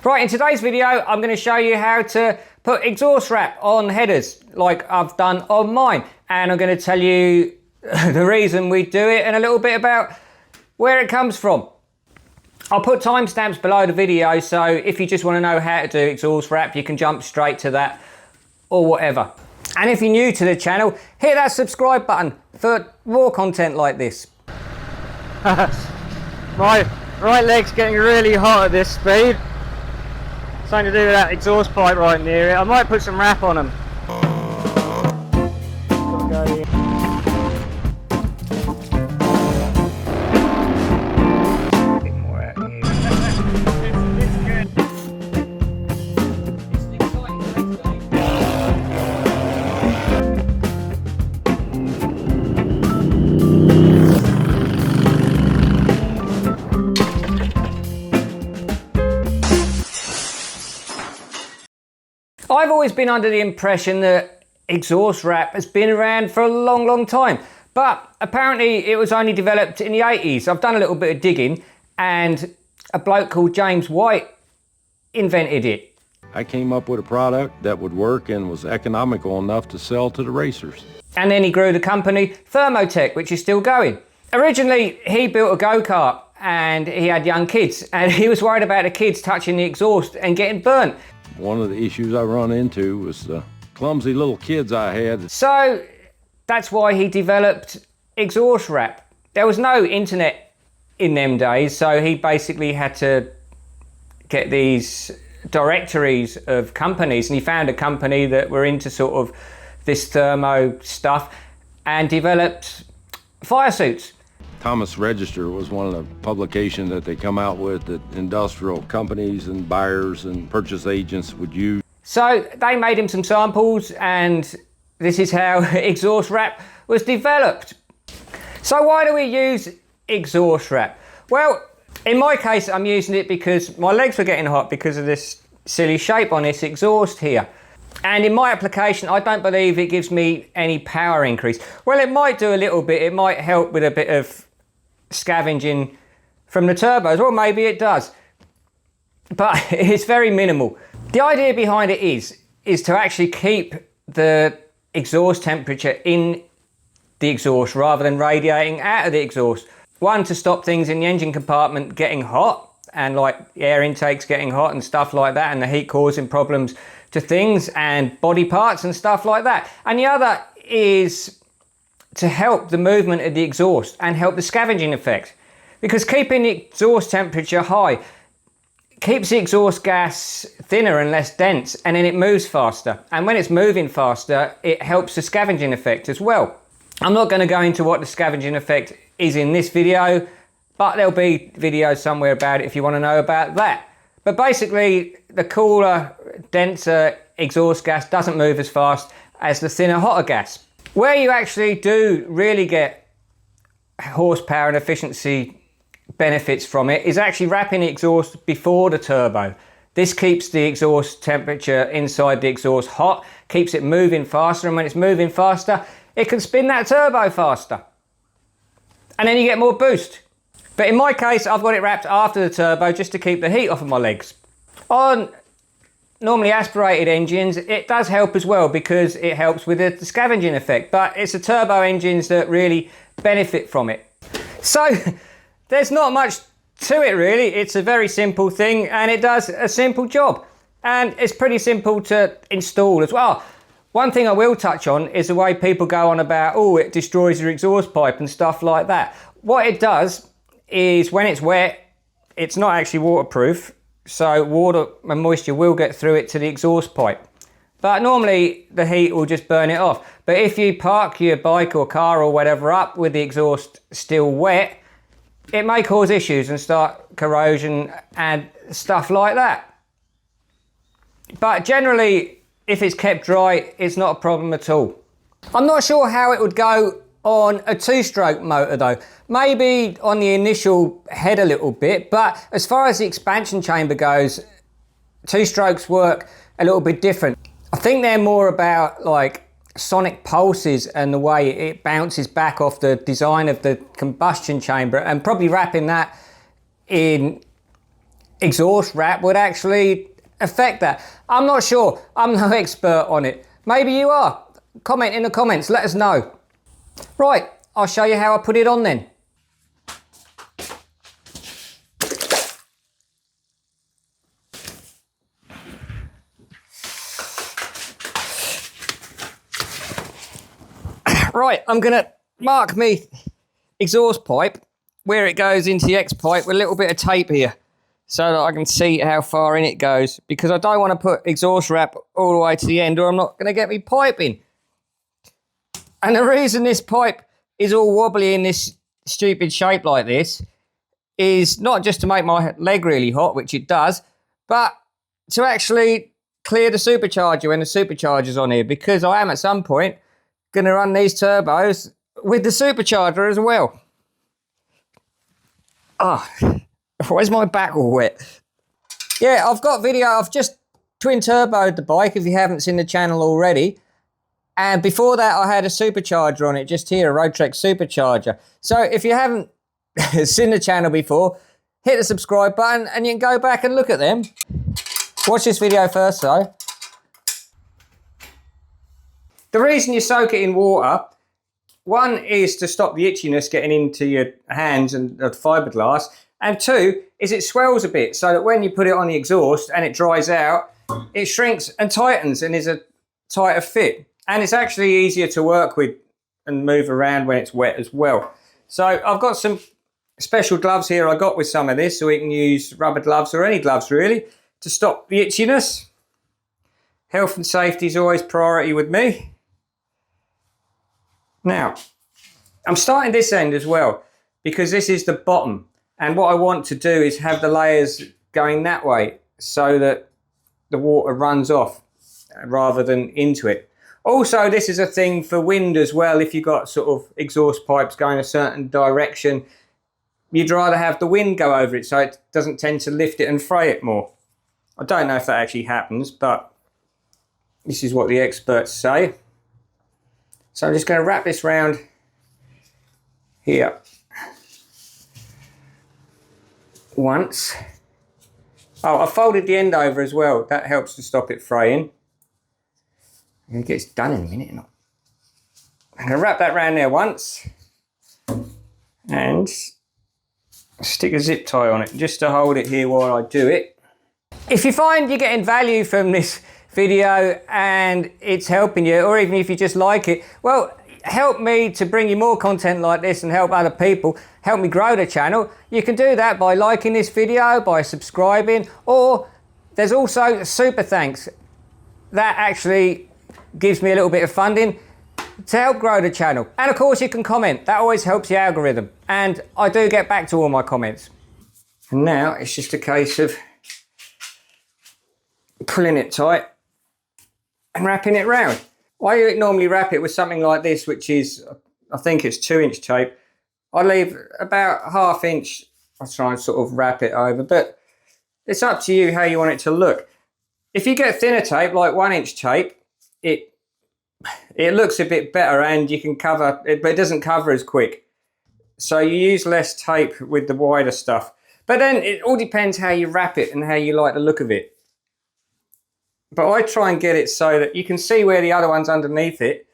Right, in today's video, I'm going to show you how to put exhaust wrap on headers like I've done on mine. And I'm going to tell you the reason we do it and a little bit about where it comes from. I'll put timestamps below the video, so if you just want to know how to do exhaust wrap, you can jump straight to that or whatever. And if you're new to the channel, hit that subscribe button for more content like this. My right leg's getting really hot at this speed. Something to do with that exhaust pipe right near it. I might put some wrap on them. I've always been under the impression that exhaust wrap has been around for a long time, but apparently it was only developed in the 80s. I've done a little bit of digging and a bloke called James White invented it. I came up with a product that would work and was economical enough to sell to the racers. And then he grew the company Thermo Tec, which is still going. Originally, he built a go-kart and he had young kids and he was worried about the kids touching the exhaust and getting burnt. One of the issues I run into was the clumsy little kids I had. So that's why he developed exhaust wrap. There was no internet in them days, so he basically had to get these directories of companies, and he found a company that were into sort of this thermo stuff and developed fire suits. Thomas Register was one of the publications that they come out with that industrial companies and buyers and purchase agents would use. So they made him some samples, and this is how exhaust wrap was developed. So why do we use exhaust wrap? Well, in my case, I'm using it because my legs were getting hot because of this silly shape on this exhaust here. And in my application, I don't believe it gives me any power increase. Well, it might do a little bit. It might help with a bit of scavenging from the turbos, or maybe it does, but it's very minimal. The idea behind it is to actually keep the exhaust temperature in the exhaust rather than radiating out of the exhaust. One, to stop things in the engine compartment getting hot and like air intakes getting hot and stuff like that, and the heat causing problems to things and body parts and stuff like that. And the other is to help the movement of the exhaust and help the scavenging effect, because keeping the exhaust temperature high keeps the exhaust gas thinner and less dense, and then it moves faster, and when it's moving faster it helps the scavenging effect as well. I'm not going to go into what the scavenging effect is in this video, but there'll be videos somewhere about it if you want to know about that. But basically, the cooler, denser exhaust gas doesn't move as fast as the thinner, hotter gas. Where you actually do really get horsepower and efficiency benefits from it is actually wrapping the exhaust before the turbo. This keeps the exhaust temperature inside the exhaust hot, keeps it moving faster, and when it's moving faster, it can spin that turbo faster. And then you get more boost. But in my case, I've got it wrapped after the turbo just to keep the heat off of my legs. On normally aspirated engines, it does help as well because it helps with the scavenging effect, but it's the turbo engines that really benefit from it. So there's not much to it really. It's a very simple thing and it does a simple job, and it's pretty simple to install as well. One thing I will touch on is the way people go on about, oh, it destroys your exhaust pipe and stuff like that. What it does is when it's wet, it's not actually waterproof, so water and moisture will get through it to the exhaust pipe. But normally the heat will just burn it off. But if you park your bike or car or whatever up with the exhaust still wet, it may cause issues and start corrosion and stuff like that. But generally, if it's kept dry, it's not a problem at all. I'm not sure how it would go on a two-stroke motor though. Maybe on the initial head a little bit, but as far as the expansion chamber goes, two strokes work a little bit different. I think they're more about like sonic pulses and the way it bounces back off the design of the combustion chamber, and probably wrapping that in exhaust wrap would actually affect that. I'm not sure. I'm no expert on it. Maybe you are. Comment in the comments, let us know. Right, I'll show you how I put it on then. Right, I'm gonna mark me exhaust pipe where it goes into the X pipe with a little bit of tape here so that I can see how far in it goes, because I don't want to put exhaust wrap all the way to the end or I'm not going to get me pipe in. And the reason this pipe is all wobbly in this stupid shape like this is not just to make my leg really hot, which it does, but to actually clear the supercharger when the supercharger's on here, because I am at some point going to run these turbos with the supercharger as well. Oh, why is my back all wet? Yeah, I've got video. I've just twin turboed the bike, if you haven't seen the channel already. And before that, I had a supercharger on it just here, a Roadtrek supercharger. So if you haven't seen the channel before, hit the subscribe button and you can go back and look at them. Watch this video first though. The reason you soak it in water, one is to stop the itchiness getting into your hands and the fiberglass, and two is it swells a bit so that when you put it on the exhaust and it dries out, it shrinks and tightens and is a tighter fit. And it's actually easier to work with and move around when it's wet as well. So I've got some special gloves here I got with some of this, so we can use rubber gloves or any gloves really to stop the itchiness. Health and safety is always priority with me. Now, I'm starting this end as well because this is the bottom, and what I want to do is have the layers going that way so that the water runs off rather than into it. Also, this is a thing for wind as well. If you've got sort of exhaust pipes going a certain direction, you'd rather have the wind go over it so it doesn't tend to lift it and fray it more. I don't know if that actually happens, but this is what the experts say. So I'm just going to wrap this round here once. Oh, I folded the end over as well. That helps to stop it fraying. It gets done in a minute. I'm going to wrap that round there once and stick a zip tie on it just to hold it here while I do it. If you find you're getting value from this video and it's helping you, or even if you just like it, well, help me to bring you more content like this and help other people, help me grow the channel. You can do that by liking this video, by subscribing, or there's also super thanks. That actually gives me a little bit of funding to help grow the channel. And of course you can comment, that always helps the algorithm. And I do get back to all my comments. And now it's just a case of pulling it tight and wrapping it round. I normally wrap it with something like this, which is, I think it's 2-inch tape. I leave about 1/2 inch, I try and sort of wrap it over, but it's up to you how you want it to look. If you get thinner tape, like 1-inch tape, it looks a bit better and you can cover it, but it doesn't cover as quick. So you use less tape with the wider stuff. But then it all depends how you wrap it and how you like the look of it. But I try and get it so that you can see where the other one's underneath it.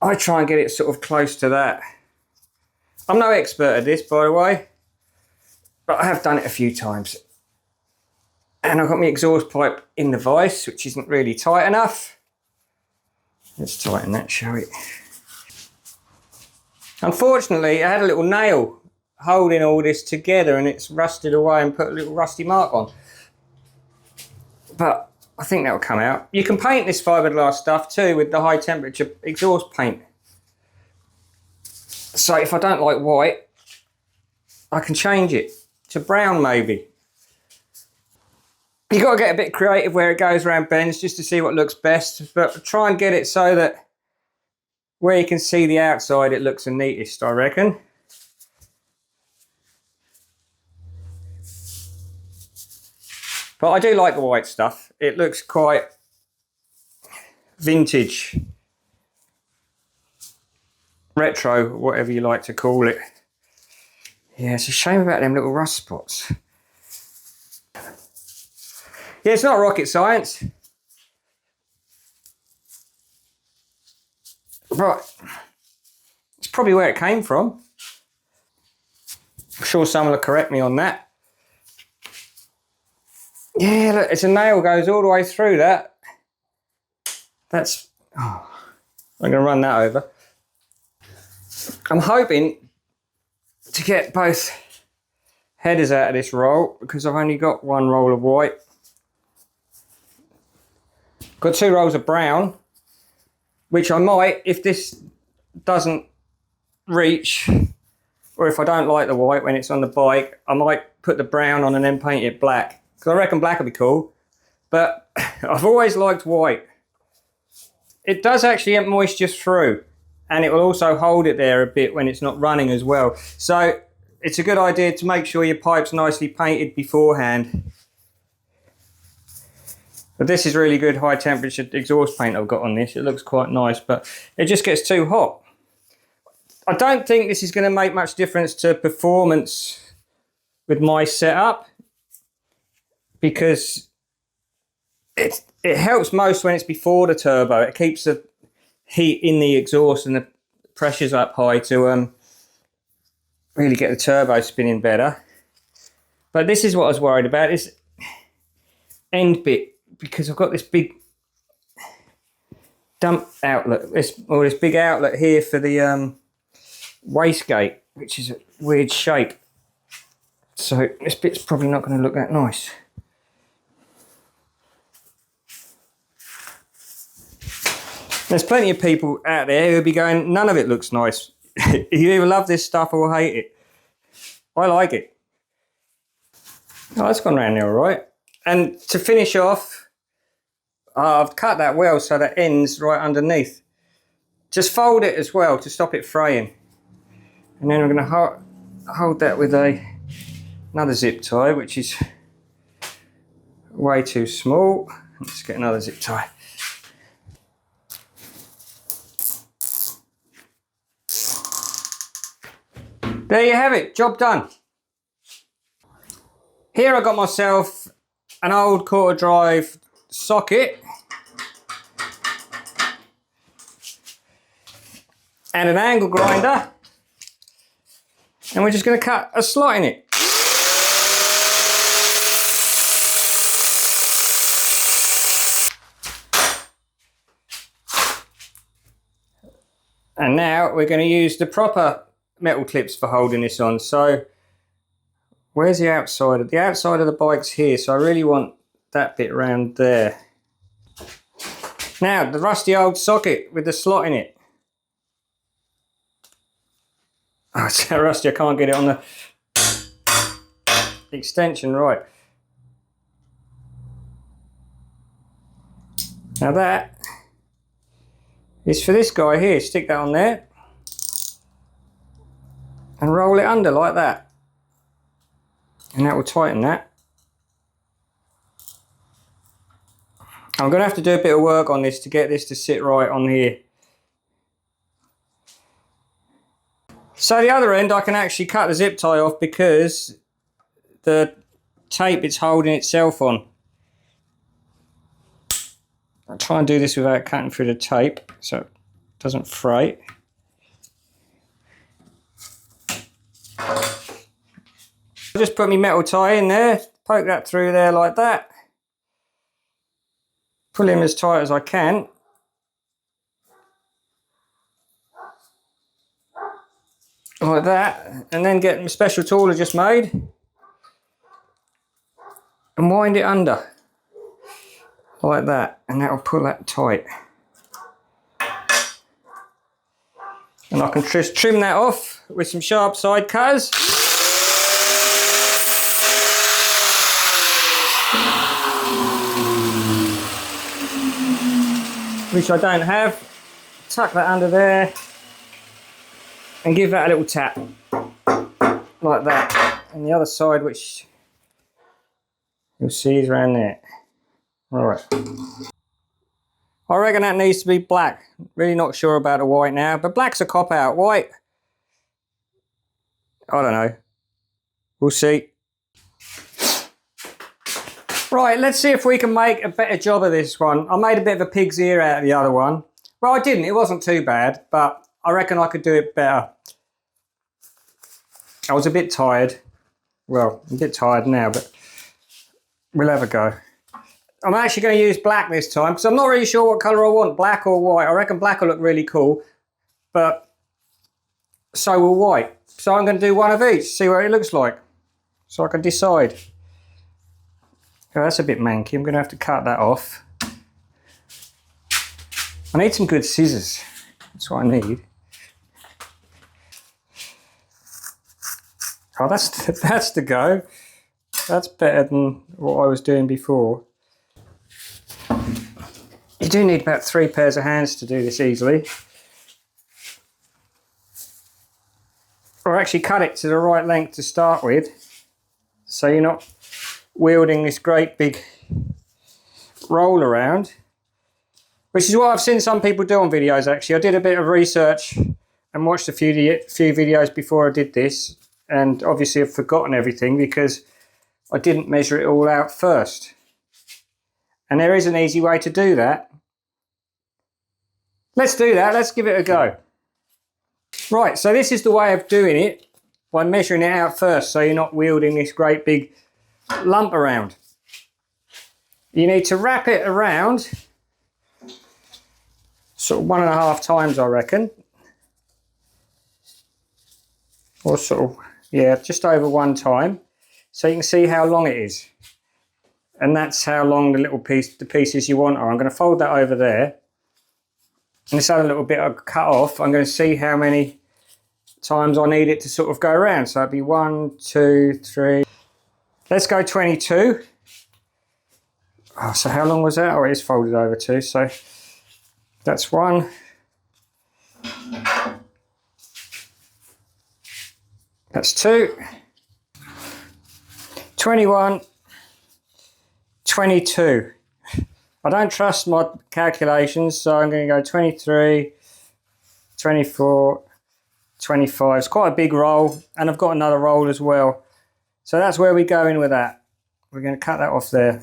I try and get it sort of close to that. I'm no expert at this, by the way, but I have done it a few times. And I've got my exhaust pipe in the vise, which isn't really tight enough. Let's tighten that, shall we? Unfortunately, I had a little nail holding all this together and it's rusted away and put a little rusty mark on. But I think that'll come out. You can paint this fiberglass stuff too with the high temperature exhaust paint. So if I don't like white, I can change it to brown maybe. You've got to get a bit creative where it goes around bends just to see what looks best, but try and get it so that where you can see the outside it looks the neatest, I reckon. But I do like the white stuff. It looks quite vintage, retro, whatever you like to call it. Yeah, it's a shame about them little rust spots. Yeah, it's not rocket science. Right. It's probably where it came from. I'm sure someone will correct me on that. Yeah, look, it's a nail goes all the way through that. That's... Oh, I'm going to run that over. I'm hoping to get both headers out of this roll because I've only got one roll of white. Got 2 rolls of brown, which I might, if this doesn't reach, or if I don't like the white when it's on the bike, I might put the brown on and then paint it black. Because I reckon black will be cool. But I've always liked white. It does actually get moisture through, and it will also hold it there a bit when it's not running as well. So it's a good idea to make sure your pipe's nicely painted beforehand. But this is really good high temperature exhaust paint I've got on this. It looks quite nice, but it just gets too hot. I don't think this is going to make much difference to performance with my setup, because it helps most when it's before the turbo. It keeps the heat in the exhaust and the pressure's up high to really get the turbo spinning better. But this is what I was worried about, this end bit, because I've got this big dump outlet, this big outlet here for the wastegate, which is a weird shape. So this bit's probably not going to look that nice. There's plenty of people out there who'll be going, none of it looks nice. You either love this stuff or hate it. I like it. Oh, that's gone round there all right. And to finish off, I've cut that well so that ends right underneath. Just fold it as well to stop it fraying. And then I'm going to hold that with another zip tie, which is way too small. Let's get another zip tie. There you have it, job done. Here I got myself an old quarter drive socket and an angle grinder, and we're just going to cut a slot in it. And now we're going to use the proper metal clips for holding this on. So where's the outside? The outside of the bike's here, so I really want that bit around there. Now the rusty old socket with the slot in it. Oh, it's so rusty I can't get it on the extension right. Now that is for this guy here. Stick that on there and roll it under like that, and that will tighten that. I'm going to have to do a bit of work on this to get this to sit right on here. So the other end I can actually cut the zip tie off because the tape it's holding itself on. I'll try and do this without cutting through the tape so it doesn't fray. I'll just put my metal tie in there, poke that through there like that. Pull him as tight as I can. Like that, and then get my special tool I just made and wind it under like that, and that'll pull that tight. And I can just trim that off with some sharp side cutters. Which I don't have. Tuck that under there and give that a little tap like that. And the other side, which you'll see, is around there. Alright. I reckon that needs to be black. Really not sure about the white now, but black's a cop out. White, I don't know. We'll see. Right, let's see if we can make a better job of this one. I made a bit of a pig's ear out of the other one. Well, I didn't, it wasn't too bad, but I reckon I could do it better. I was a bit tired. Well, I'm a bit tired now, but we'll have a go. I'm actually going to use black this time, because I'm not really sure what colour I want, black or white. I reckon black will look really cool, but so will white. So I'm going to do one of each, see what it looks like, so I can decide. Oh, that's a bit manky. I'm going to have to cut that off. I need some good scissors. That's what I need. Oh, that's the go. That's better than what I was doing before. You do need about 3 pairs of hands to do this easily. Or actually cut it to the right length to start with, so you're not wielding this great big roll around, which is what I've seen some people do on videos. Actually, I did a bit of research and watched a few videos before I did this, and obviously I've forgotten everything because I didn't measure it all out first. And there is an easy way to do that. Let's do that, let's give it a go. Right, so this is the way of doing it, by measuring it out first, so you're not wielding this great big lump around. You need to wrap it around sort of 1.5 times, I reckon, or sort of, yeah, just over 1 time, so you can see how long it is, and that's how long the pieces you want are. I'm going to fold that over there, and this other little bit I cut off, I'm going to see how many times I need it to sort of go around. So it'd be 1, 2, 3. Let's go 22. Oh, so how long was that? Oh, it is folded over too. So that's 1. That's 2. 21. 22. I don't trust my calculations, so I'm going to go 23, 24, 25. It's quite a big roll, and I've got another roll as well. So that's where we go in with that. We're going to cut that off there.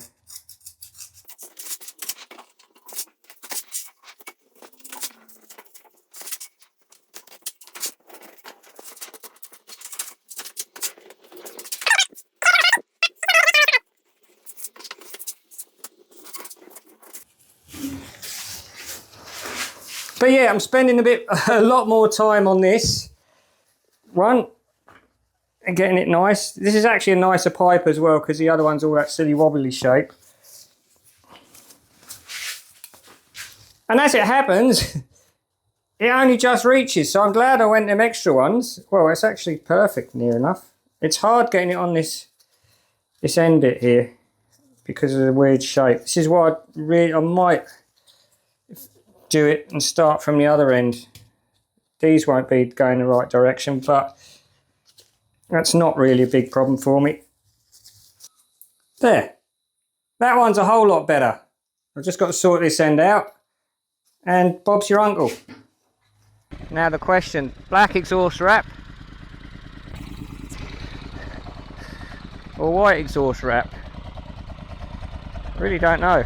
But yeah, I'm spending a lot more time on this one and getting it nice. This is actually a nicer pipe as well, because the other one's all that silly wobbly shape. And as it happens, it only just reaches, so I'm glad I went them extra ones. Well, it's actually perfect, near enough. It's hard getting it on this end bit here because of the weird shape. This is why I might do it and start from the other end. These won't be going the right direction, but that's not really a big problem for me. There, that one's a whole lot better. I've just got to sort this end out, and Bob's your uncle. Now the question, black exhaust wrap or white exhaust wrap? Really don't know.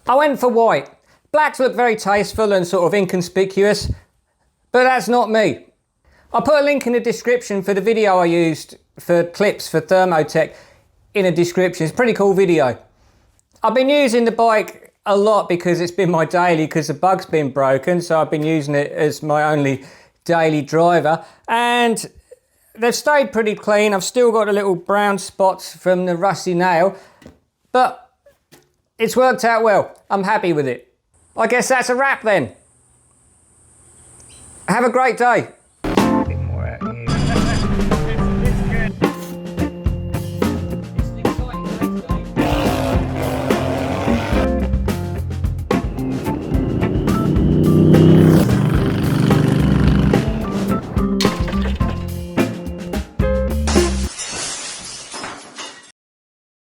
I went for white. Blacks look very tasteful and sort of inconspicuous, but that's not me. I'll put a link in the description for the video I used for clips for Thermo Tec in a description. It's a pretty cool video. I've been using the bike a lot because it's been my daily, because the bug's been broken, so I've been using it as my only daily driver, and they've stayed pretty clean. I've still got the little brown spots from the rusty nail, but it's worked out well. I'm happy with it. I guess that's a wrap then. Have a great day.